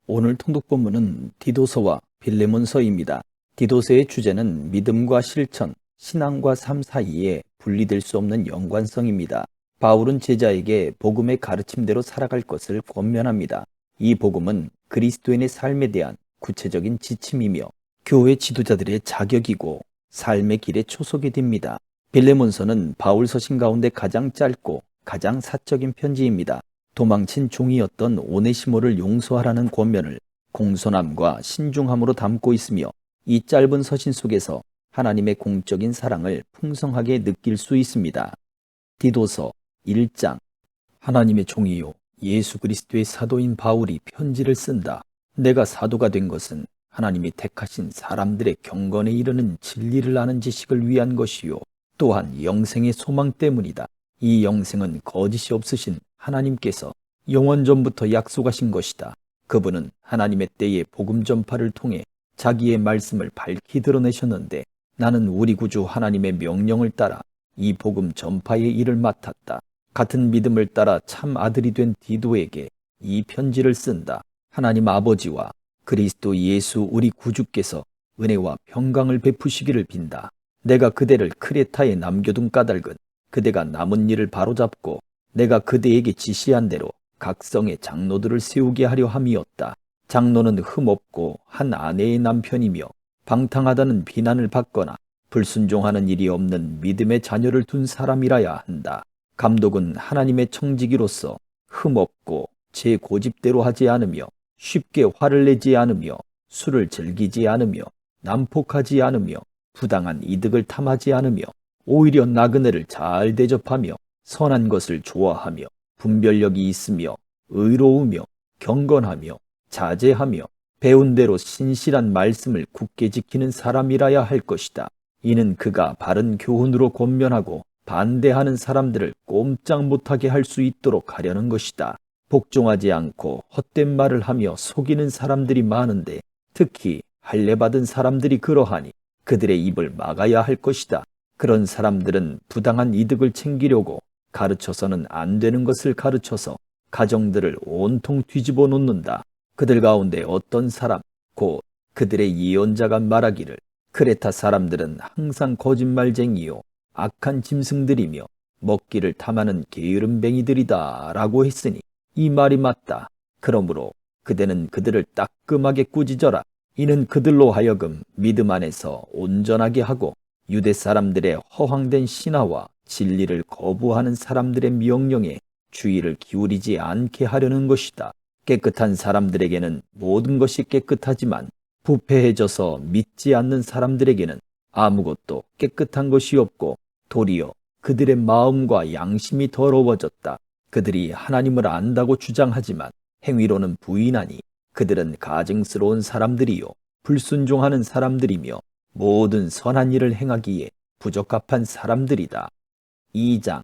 오늘 통독 본문은 디도서와 빌레몬서입니다. 디도서의 주제는 믿음과 실천, 신앙과 삶 사이에 분리될 수 없는 연관성입니다. 바울은 제자에게 복음의 가르침대로 살아갈 것을 권면합니다. 이 복음은 그리스도인의 삶에 대한 구체적인 지침이며 교회 지도자들의 자격이고 삶의 길의 초석이 됩니다. 빌레몬서는 바울 서신 가운데 가장 짧고 가장 사적인 편지입니다. 도망친 종이었던 오네시모를 용서하라는 권면을 공손함과 신중함으로 담고 있으며 이 짧은 서신 속에서 하나님의 공적인 사랑을 풍성하게 느낄 수 있습니다. 디도서 1장. 하나님의 종이요 예수 그리스도의 사도인 바울이 편지를 쓴다. 내가 사도가 된 것은 하나님이 택하신 사람들의 경건에 이르는 진리를 아는 지식을 위한 것이요 또한 영생의 소망 때문이다. 이 영생은 거짓이 없으신 하나님께서 영원전부터 약속하신 것이다. 그분은 하나님의 때에 복음 전파를 통해 자기의 말씀을 밝히 드러내셨는데 나는 우리 구주 하나님의 명령을 따라 이 복음 전파의 일을 맡았다. 같은 믿음을 따라 참 아들이 된 디도에게 이 편지를 쓴다. 하나님 아버지와 그리스도 예수 우리 구주께서 은혜와 평강을 베푸시기를 빈다. 내가 그대를 크레타에 남겨둔 까닭은 그대가 남은 일을 바로잡고 내가 그대에게 지시한 대로 각 성의 장로들을 세우게 하려 함이었다. 장로는 흠없고 한 아내의 남편이며 방탕하다는 비난을 받거나 불순종하는 일이 없는 믿음의 자녀를 둔 사람이라야 한다. 감독은 하나님의 청지기로서 흠없고 제 고집대로 하지 않으며 쉽게 화를 내지 않으며 술을 즐기지 않으며 난폭하지 않으며 부당한 이득을 탐하지 않으며 오히려 나그네를 잘 대접하며 선한 것을 좋아하며 분별력이 있으며 의로우며 경건하며 자제하며 배운 대로 신실한 말씀을 굳게 지키는 사람이라야 할 것이다. 이는 그가 바른 교훈으로 권면하고 반대하는 사람들을 꼼짝 못하게 할 수 있도록 하려는 것이다. 복종하지 않고 헛된 말을 하며 속이는 사람들이 많은데 특히 할례받은 사람들이 그러하니 그들의 입을 막아야 할 것이다. 그런 사람들은 부당한 이득을 챙기려고 가르쳐서는 안 되는 것을 가르쳐서 가정들을 온통 뒤집어 놓는다. 그들 가운데 어떤 사람, 곧 그들의 예언자가 말하기를 크레타 사람들은 항상 거짓말쟁이요 악한 짐승들이며 먹기를 탐하는 게으름뱅이들이다 라고 했으니 이 말이 맞다. 그러므로 그대는 그들을 따끔하게 꾸짖어라. 이는 그들로 하여금 믿음 안에서 온전하게 하고 유대 사람들의 허황된 신화와 진리를 거부하는 사람들의 명령에 주의를 기울이지 않게 하려는 것이다. 깨끗한 사람들에게는 모든 것이 깨끗하지만 부패해져서 믿지 않는 사람들에게는 아무것도 깨끗한 것이 없고 도리어 그들의 마음과 양심이 더러워졌다. 그들이 하나님을 안다고 주장하지만 행위로는 부인하니 그들은 가증스러운 사람들이요 불순종하는 사람들이며 모든 선한 일을 행하기에 부적합한 사람들이다. 2장.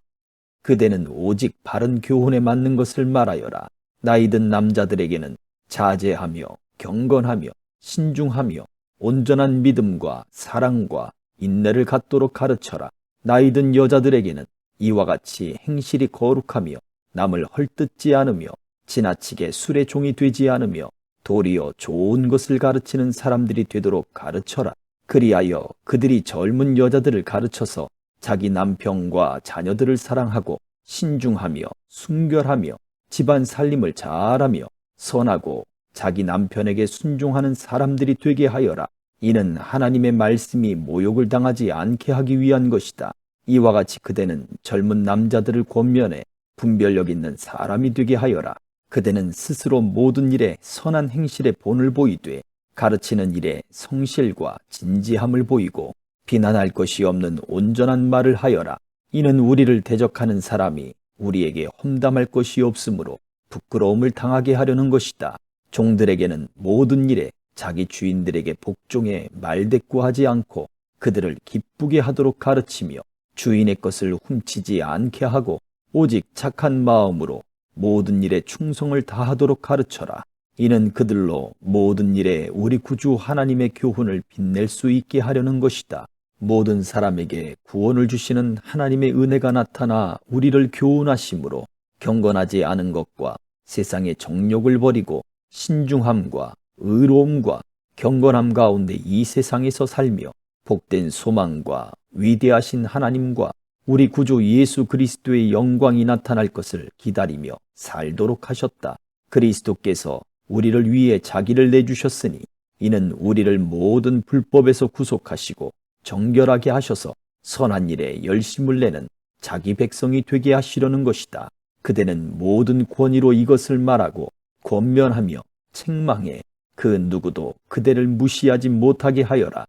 그대는 오직 바른 교훈에 맞는 것을 말하여라. 나이든 남자들에게는 자제하며 경건하며 신중하며 온전한 믿음과 사랑과 인내를 갖도록 가르쳐라. 나이든 여자들에게는 이와 같이 행실이 거룩하며 남을 헐뜯지 않으며 지나치게 술의 종이 되지 않으며 도리어 좋은 것을 가르치는 사람들이 되도록 가르쳐라. 그리하여 그들이 젊은 여자들을 가르쳐서 자기 남편과 자녀들을 사랑하고 신중하며 순결하며 집안 살림을 잘하며 선하고 자기 남편에게 순종하는 사람들이 되게 하여라. 이는 하나님의 말씀이 모욕을 당하지 않게 하기 위한 것이다. 이와 같이 그대는 젊은 남자들을 권면해 분별력 있는 사람이 되게 하여라. 그대는 스스로 모든 일에 선한 행실의 본을 보이되 가르치는 일에 성실과 진지함을 보이고 비난할 것이 없는 온전한 말을 하여라. 이는 우리를 대적하는 사람이 우리에게 험담할 것이 없으므로 부끄러움을 당하게 하려는 것이다. 종들에게는 모든 일에 자기 주인들에게 복종해 말대꾸하지 않고 그들을 기쁘게 하도록 가르치며 주인의 것을 훔치지 않게 하고 오직 착한 마음으로 모든 일에 충성을 다하도록 가르쳐라. 이는 그들로 모든 일에 우리 구주 하나님의 교훈을 빛낼 수 있게 하려는 것이다. 모든 사람에게 구원을 주시는 하나님의 은혜가 나타나 우리를 교훈하심으로 경건하지 않은 것과 세상의 정욕을 버리고 신중함과 의로움과 경건함 가운데 이 세상에서 살며 복된 소망과 위대하신 하나님과 우리 구주 예수 그리스도의 영광이 나타날 것을 기다리며 살도록 하셨다. 그리스도께서 우리를 위해 자기를 내주셨으니 이는 우리를 모든 불법에서 구속하시고 정결하게 하셔서 선한 일에 열심을 내는 자기 백성이 되게 하시려는 것이다. 그대는 모든 권위로 이것을 말하고 권면하며 책망해 그 누구도 그대를 무시하지 못하게 하여라.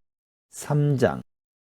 3장.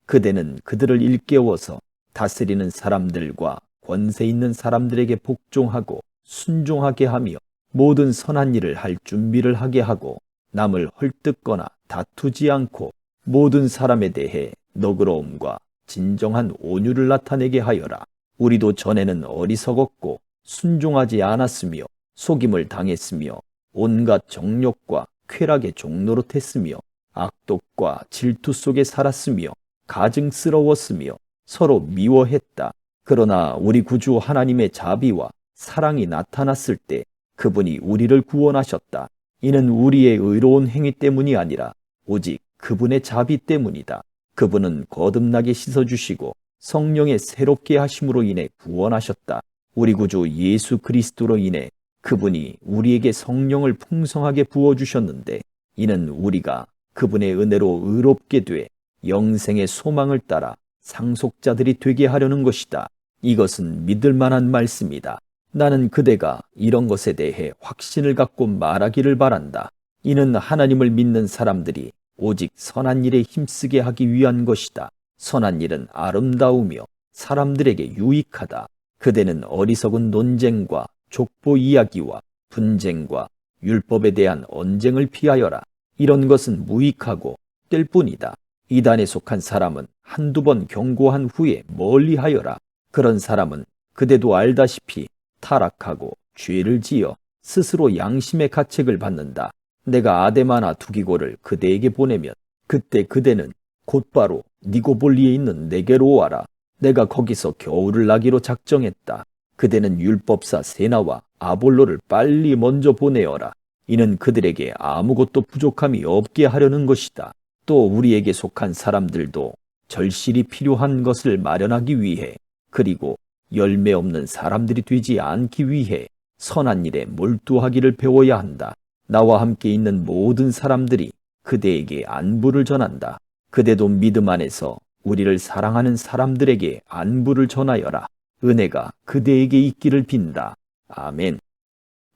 그대는 그들을 일깨워서 다스리는 사람들과 권세 있는 사람들에게 복종하고 순종하게 하며 모든 선한 일을 할 준비를 하게 하고 남을 헐뜯거나 다투지 않고 모든 사람에 대해 너그러움과 진정한 온유를 나타내게 하여라. 우리도 전에는 어리석었고 순종하지 않았으며 속임을 당했으며 온갖 정욕과 쾌락의 종노릇했으며 악독과 질투 속에 살았으며 가증스러웠으며 서로 미워했다. 그러나 우리 구주 하나님의 자비와 사랑이 나타났을 때 그분이 우리를 구원하셨다. 이는 우리의 의로운 행위 때문이 아니라 오직 그분의 자비 때문이다. 그분은 거듭나게 씻어주시고 성령의 새롭게 하심으로 인해 구원하셨다. 우리 구주 예수 그리스도로 인해 그분이 우리에게 성령을 풍성하게 부어주셨는데 이는 우리가 그분의 은혜로 의롭게 돼 영생의 소망을 따라 상속자들이 되게 하려는 것이다. 이것은 믿을 만한 말씀이다. 나는 그대가 이런 것에 대해 확신을 갖고 말하기를 바란다. 이는 하나님을 믿는 사람들이 오직 선한 일에 힘쓰게 하기 위한 것이다. 선한 일은 아름다우며 사람들에게 유익하다. 그대는 어리석은 논쟁과 족보 이야기와 분쟁과 율법에 대한 언쟁을 피하여라. 이런 것은 무익하고 뗄 뿐이다. 이단에 속한 사람은 한두 번 경고한 후에 멀리하여라. 그런 사람은 그대도 알다시피 타락하고 죄를 지어 스스로 양심의 가책을 받는다. 내가 아데마나 두기고를 그대에게 보내면 그때 그대는 곧바로 니고볼리에 있는 내게로 와라. 내가 거기서 겨울을 나기로 작정했다. 그대는 율법사 세나와 아볼로를 빨리 먼저 보내어라. 이는 그들에게 아무것도 부족함이 없게 하려는 것이다. 또 우리에게 속한 사람들도 절실히 필요한 것을 마련하기 위해 그리고 열매 없는 사람들이 되지 않기 위해 선한 일에 몰두하기를 배워야 한다. 나와 함께 있는 모든 사람들이 그대에게 안부를 전한다. 그대도 믿음 안에서 우리를 사랑하는 사람들에게 안부를 전하여라. 은혜가 그대에게 있기를 빈다. 아멘.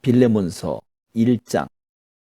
빌레몬서 1장.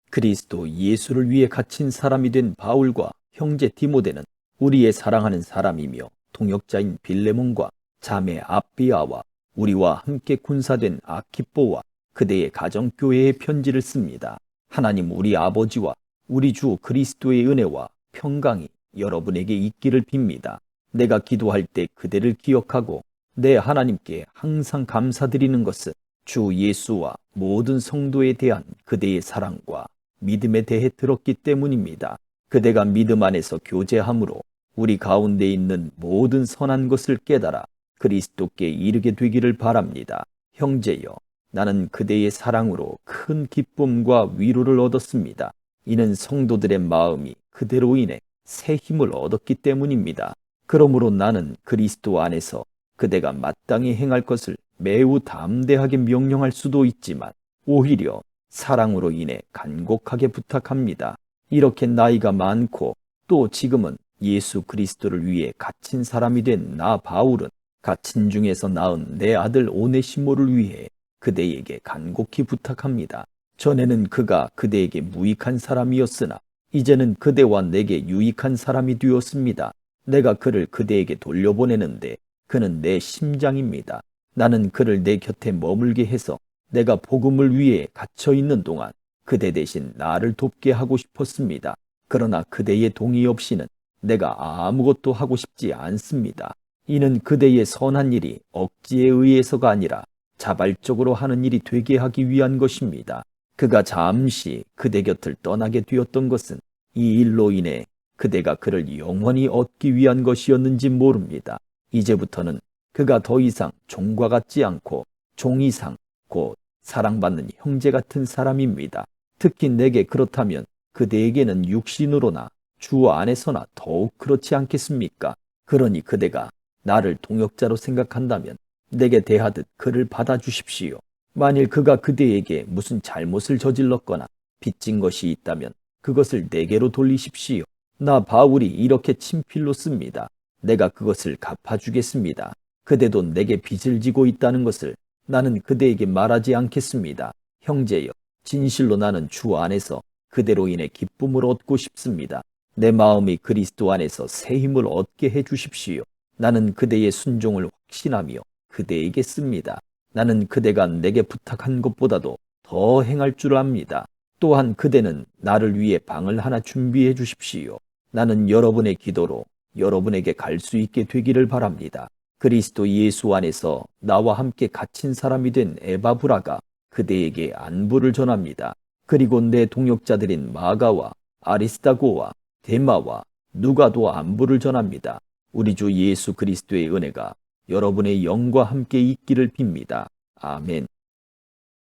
그리스도 예수를 위해 갇힌 사람이 된 바울과 형제 디모데는 우리의 사랑하는 사람이며 동역자인 빌레몬과 자매 아비아와 우리와 함께 군사된 아키뽀와 그대의 가정교회에 편지를 씁니다. 하나님 우리 아버지와 우리 주 그리스도의 은혜와 평강이 여러분에게 있기를 빕니다. 내가 기도할 때 그대를 기억하고 내 하나님께 항상 감사드리는 것은 주 예수와 모든 성도에 대한 그대의 사랑과 믿음에 대해 들었기 때문입니다. 그대가 믿음 안에서 교제함으로 우리 가운데 있는 모든 선한 것을 깨달아 그리스도께 이르게 되기를 바랍니다. 형제여, 나는 그대의 사랑으로 큰 기쁨과 위로를 얻었습니다. 이는 성도들의 마음이 그대로 인해 새 힘을 얻었기 때문입니다. 그러므로 나는 그리스도 안에서 그대가 마땅히 행할 것을 매우 담대하게 명령할 수도 있지만 오히려 사랑으로 인해 간곡하게 부탁합니다. 이렇게 나이가 많고 또 지금은 예수 그리스도를 위해 갇힌 사람이 된 나 바울은 갇힌 중에서 낳은 내 아들 오네시모를 위해 그대에게 간곡히 부탁합니다. 전에는 그가 그대에게 무익한 사람이었으나 이제는 그대와 내게 유익한 사람이 되었습니다. 내가 그를 그대에게 돌려보내는데 그는 내 심장입니다. 나는 그를 내 곁에 머물게 해서 내가 복음을 위해 갇혀 있는 동안 그대 대신 나를 돕게 하고 싶었습니다. 그러나 그대의 동의 없이는 내가 아무것도 하고 싶지 않습니다. 이는 그대의 선한 일이 억지에 의해서가 아니라 자발적으로 하는 일이 되게 하기 위한 것입니다. 그가 잠시 그대 곁을 떠나게 되었던 것은 이 일로 인해 그대가 그를 영원히 얻기 위한 것이었는지 모릅니다. 이제부터는 그가 더 이상 종과 같지 않고 종 이상 곧 사랑받는 형제 같은 사람입니다. 특히 내게 그렇다면 그대에게는 육신으로나 주 안에서나 더욱 그렇지 않겠습니까? 그러니 그대가 나를 동역자로 생각한다면 내게 대하듯 그를 받아주십시오. 만일 그가 그대에게 무슨 잘못을 저질렀거나 빚진 것이 있다면 그것을 내게로 돌리십시오. 나 바울이 이렇게 친필로 씁니다. 내가 그것을 갚아주겠습니다. 그대도 내게 빚을 지고 있다는 것을 나는 그대에게 말하지 않겠습니다. 형제여, 진실로 나는 주 안에서 그대로 인해 기쁨을 얻고 싶습니다. 내 마음이 그리스도 안에서 새 힘을 얻게 해 주십시오. 나는 그대의 순종을 확신하며 그대에게 씁니다. 나는 그대가 내게 부탁한 것보다도 더 행할 줄 압니다. 또한 그대는 나를 위해 방을 하나 준비해 주십시오. 나는 여러분의 기도로 여러분에게 갈 수 있게 되기를 바랍니다. 그리스도 예수 안에서 나와 함께 갇힌 사람이 된 에바브라가 그대에게 안부를 전합니다. 그리고 내 동역자들인 마가와 아리스다고와 데마와 누가도 안부를 전합니다. 우리 주 예수 그리스도의 은혜가 여러분의 영과 함께 있기를 빕니다. 아멘.